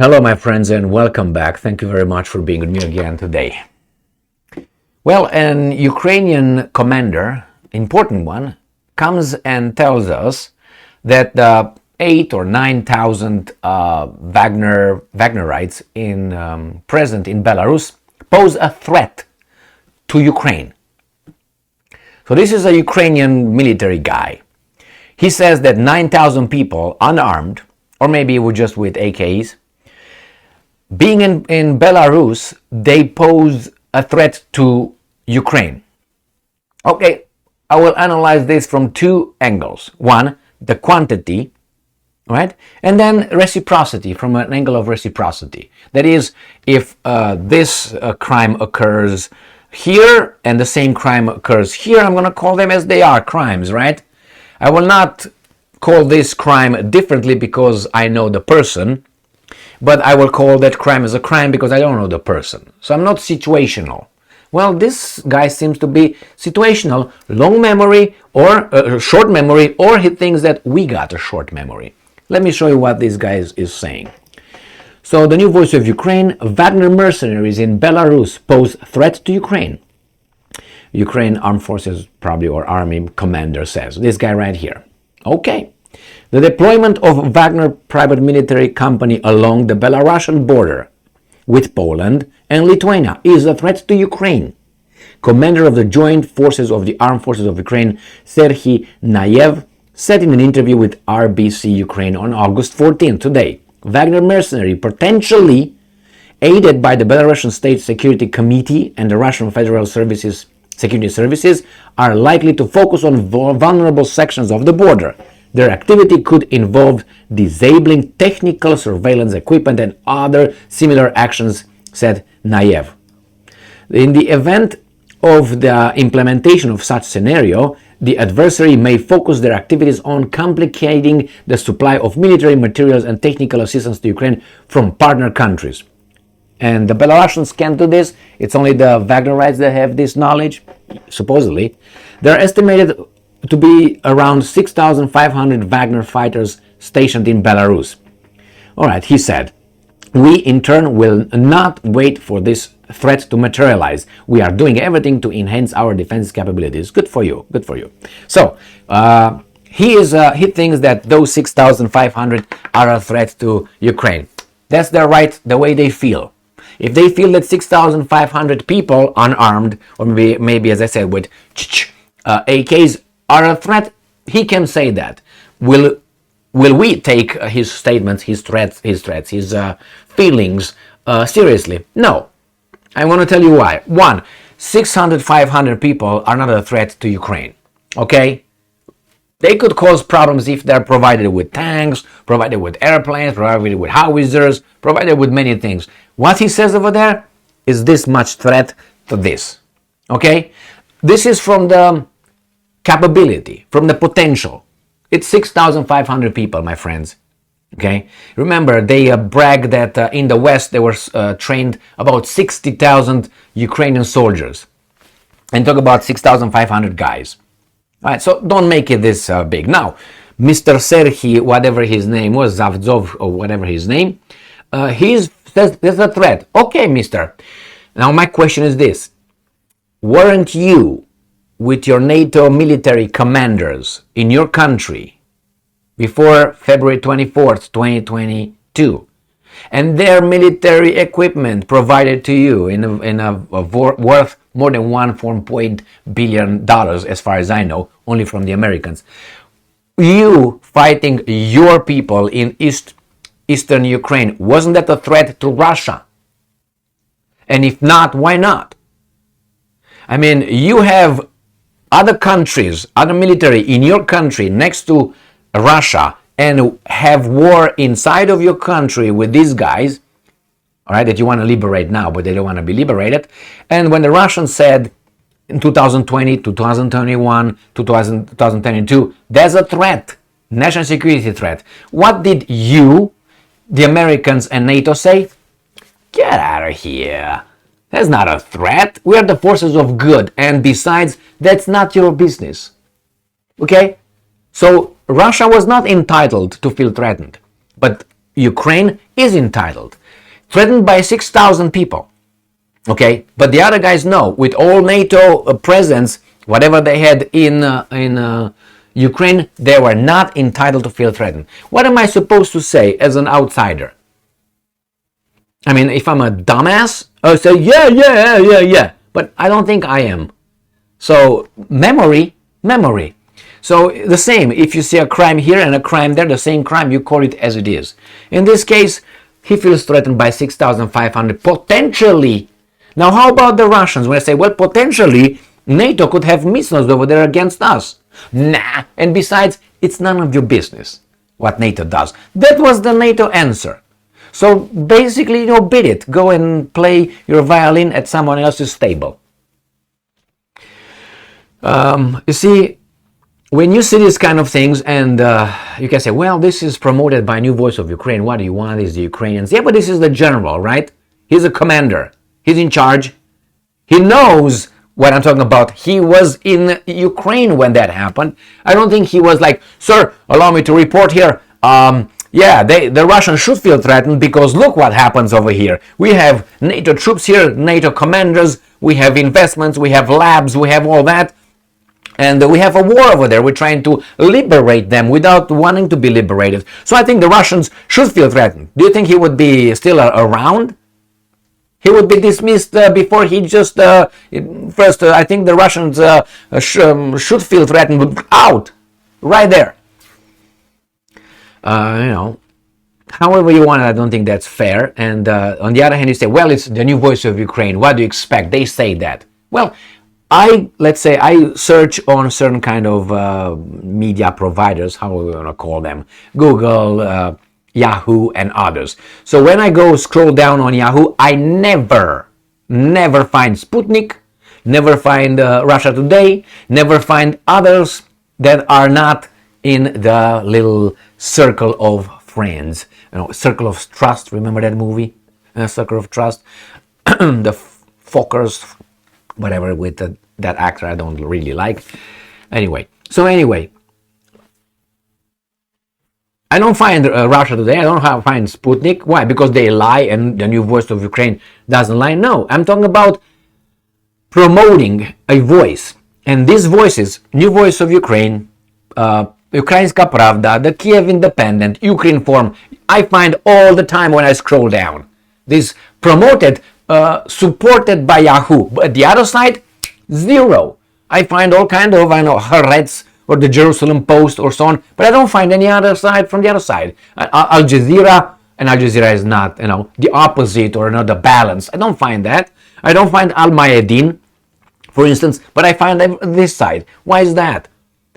Hello, my friends, and welcome back. Thank you very much for being with me again today. Well, an Ukrainian commander, important one, comes and tells us that 8 or 9,000 Wagnerites present in Belarus pose a threat to Ukraine. So this is a Ukrainian military guy. He says that 9,000 people, unarmed, or maybe just with AKs, being in Belarus, they pose a threat to Ukraine. Okay, I will analyze this from two angles. One, the quantity, right? And then reciprocity, from an angle of reciprocity. That is, if this crime occurs here and the same crime occurs here, I'm going to call them as they are, crimes, right? I will not call this crime differently because I know the person, but I will call that crime as a crime because I don't know the person. So I'm not situational. Well, this guy seems to be situational, long memory or short memory, or he thinks that we got a short memory. Let me show you what this guy is saying. So the new voice of Ukraine, Wagner mercenaries in Belarus pose threat to Ukraine. Ukraine Armed Forces, probably, or Army commander says. This guy right here. Okay. The deployment of Wagner private military company along the Belarusian border with Poland and Lithuania is a threat to Ukraine. Commander of the Joint Forces of the Armed Forces of Ukraine, Serhiy Nayev, said in an interview with RBC Ukraine on August 14, today, Wagner mercenary potentially aided by the Belarusian State Security Committee and the Russian Federal Security Services are likely to focus on vulnerable sections of the border. Their activity could involve disabling technical surveillance equipment and other similar actions, said Nayev. In the event of the implementation of such scenario, the adversary may focus their activities on complicating the supply of military materials and technical assistance to Ukraine from partner countries. And the Belarusians can't do this. It's only the Wagnerites that have this knowledge, supposedly. They're estimated to be around 6,500 Wagner fighters stationed in Belarus. All right, he said, we in turn will not wait for this threat to materialize. We are doing everything to enhance our defense capabilities. Good for you, good for you. So, he thinks that those 6,500 are a threat to Ukraine. That's their right, the way they feel. If they feel that 6,500 people, unarmed, or maybe as I said, with AKs, are a threat, he can say that. Will we take his statements, his threats, his feelings seriously? No. I want to tell you why. One, 500 people are not a threat to Ukraine. Okay? They could cause problems if they're provided with tanks, provided with airplanes, provided with howitzers, provided with many things. What he says over there is this much threat to this. Okay? This is from the capability, from the potential. It's 6,500 people, my friends. Okay? Remember, they brag that in the West they were trained about 60,000 Ukrainian soldiers. And talk about 6,500 guys. All right, so don't make it this big. Now, Mr. Serhiy, whatever his name was, Zavzov or whatever his name, he says there's a threat. Okay, mister. Now my question is this. Weren't you with your NATO military commanders in your country before February 24th, 2022, and their military equipment provided to you in a worth more than $1.4 billion, as far as I know, only from the Americans? You fighting your people in eastern Ukraine, wasn't that a threat to Russia? And if not, why not? I mean, you have other countries, other military in your country next to Russia, and have war inside of your country with these guys, all right, that you want to liberate now, but they don't want to be liberated. And when the Russians said in 2020, 2021, 2022, there's a threat, national security threat, what did you, the Americans and NATO, say? Get out of here. That's not a threat. We are the forces of good. And besides, that's not your business. Okay? So Russia was not entitled to feel threatened. But Ukraine is entitled. Threatened by 6,000 people. Okay, but the other guys know, with all NATO presence, whatever they had in Ukraine, they were not entitled to feel threatened. What am I supposed to say as an outsider? I mean, if I'm a dumbass, I'll say, yeah. But I don't think I am. So, memory. So, the same. If you see a crime here and a crime there, the same crime, you call it as it is. In this case, he feels threatened by 6,500, potentially. Now, how about the Russians? When I say, well, potentially, NATO could have missiles over there against us. Nah, and besides, it's none of your business what NATO does. That was the NATO answer. So basically, bid it. Go and play your violin at someone else's table. You see, when you see these kind of things, and you can say, well, this is promoted by New Voice of Ukraine. What do you want? Is the Ukrainians? Yeah, but this is the general, right? He's a commander. He's in charge. He knows what I'm talking about. He was in Ukraine when that happened. I don't think he was like, sir, allow me to report here. The Russians should feel threatened because look what happens over here. We have NATO troops here, NATO commanders, we have investments, we have labs, we have all that. And we have a war over there. We're trying to liberate them without wanting to be liberated. So I think the Russians should feel threatened. Do you think he would be still around? He would be dismissed before he just... First, I think the Russians should feel threatened. Out! Right there. However you want it, I don't think that's fair. And on the other hand, you say, well, it's the New Voice of Ukraine. What do you expect? They say that. Well, I search on certain kind of media providers, how are we going to call them? Google, Yahoo, and others. So when I go scroll down on Yahoo, I never find Sputnik, never find Russia Today, never find others that are not in the little circle of friends. Circle of Trust, remember that movie? Circle of Trust? The Fockers, whatever, with that actor I don't really like. Anyway, I don't find Russia Today, I don't find Sputnik. Why? Because they lie and the New Voice of Ukraine doesn't lie? No, I'm talking about promoting a voice. And these voices, New Voice of Ukraine, Ukrainska Pravda, the Kiev Independent, Ukrinform, I find all the time when I scroll down. This promoted, supported by Yahoo. But the other side, zero. I find all kind of, Haaretz or the Jerusalem Post or so on, but I don't find any other side from the other side. Al Jazeera, and Al Jazeera is not, the opposite or the balance. I don't find that. I don't find Al Mayadin, for instance, but I find this side. Why is that?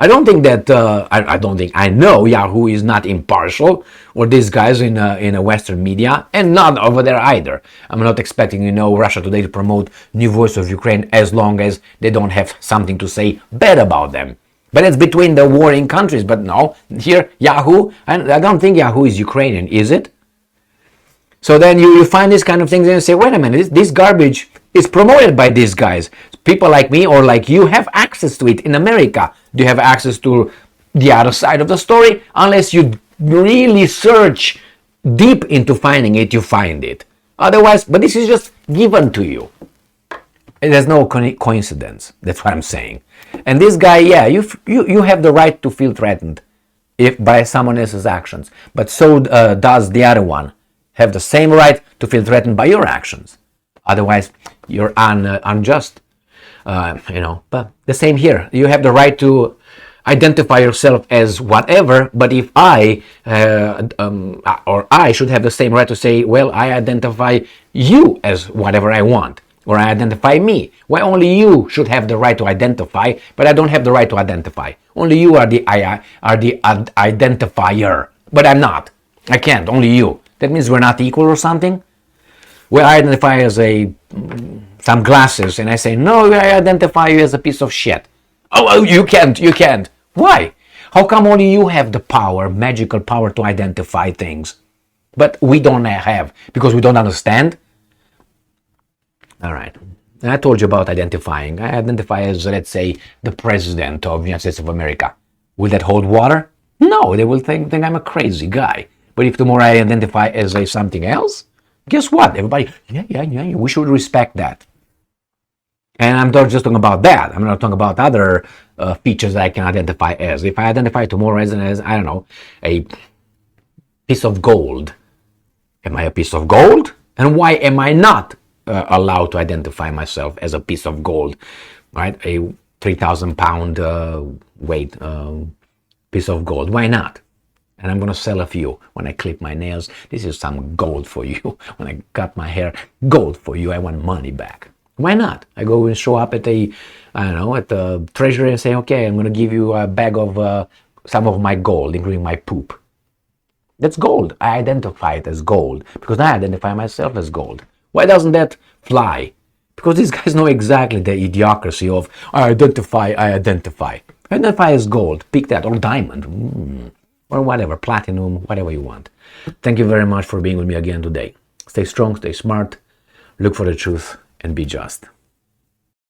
I don't think that, I know Yahoo is not impartial, or these guys in a Western media, and not over there either. I'm not expecting, Russia Today to promote New Voice of Ukraine as long as they don't have something to say bad about them. But it's between the warring countries. But no, here, Yahoo, I don't think Yahoo is Ukrainian, is it? So then you find these kind of things and you say, wait a minute, this garbage is promoted by these guys. People like me or like you have access to it in America. Do you have access to the other side of the story? Unless you really search deep into finding it, you find it. Otherwise, but this is just given to you. There's no coincidence. That's what I'm saying. And this guy, you have the right to feel threatened if by someone else's actions. But so does the other one have the same right to feel threatened by your actions. Otherwise, you're unjust. But the same here. You have the right to identify yourself as whatever, but if I should have the same right to say, well, I identify you as whatever I want, or I identify me. Why only you should have the right to identify, but I don't have the right to identify. Only you are the identifier, but I'm not. I can't. Only you. That means we're not equal or something. Well, I identify as some glasses, and I say, no, I identify you as a piece of shit. Oh, you can't. Why? How come only you have the power, magical power to identify things, but we don't have, because we don't understand? All right. And I told you about identifying. I identify as, let's say, the president of the United States of America. Will that hold water? No, they will think I'm a crazy guy. But if tomorrow I identify as a something else, guess what? Everybody, yeah, we should respect that. And I'm not just talking about that. I'm not talking about other features that I can identify as. If I identify tomorrow as I don't know, a piece of gold, am I a piece of gold? And why am I not allowed to identify myself as a piece of gold, right? A 3,000 pound weight piece of gold. Why not? And I'm going to sell a few when I clip my nails. This is some gold for you. When I cut my hair, gold for you. I want money back. Why not? I go and show up at at the treasury and say, okay, I'm going to give you a bag of some of my gold, including my poop. That's gold. I identify it as gold because I identify myself as gold. Why doesn't that fly? Because these guys know exactly the idiocracy of I identify. Identify as gold. Pick that, or diamond, or whatever, platinum, whatever you want. Thank you very much for being with me again today. Stay strong, stay smart, look for the truth, and be just.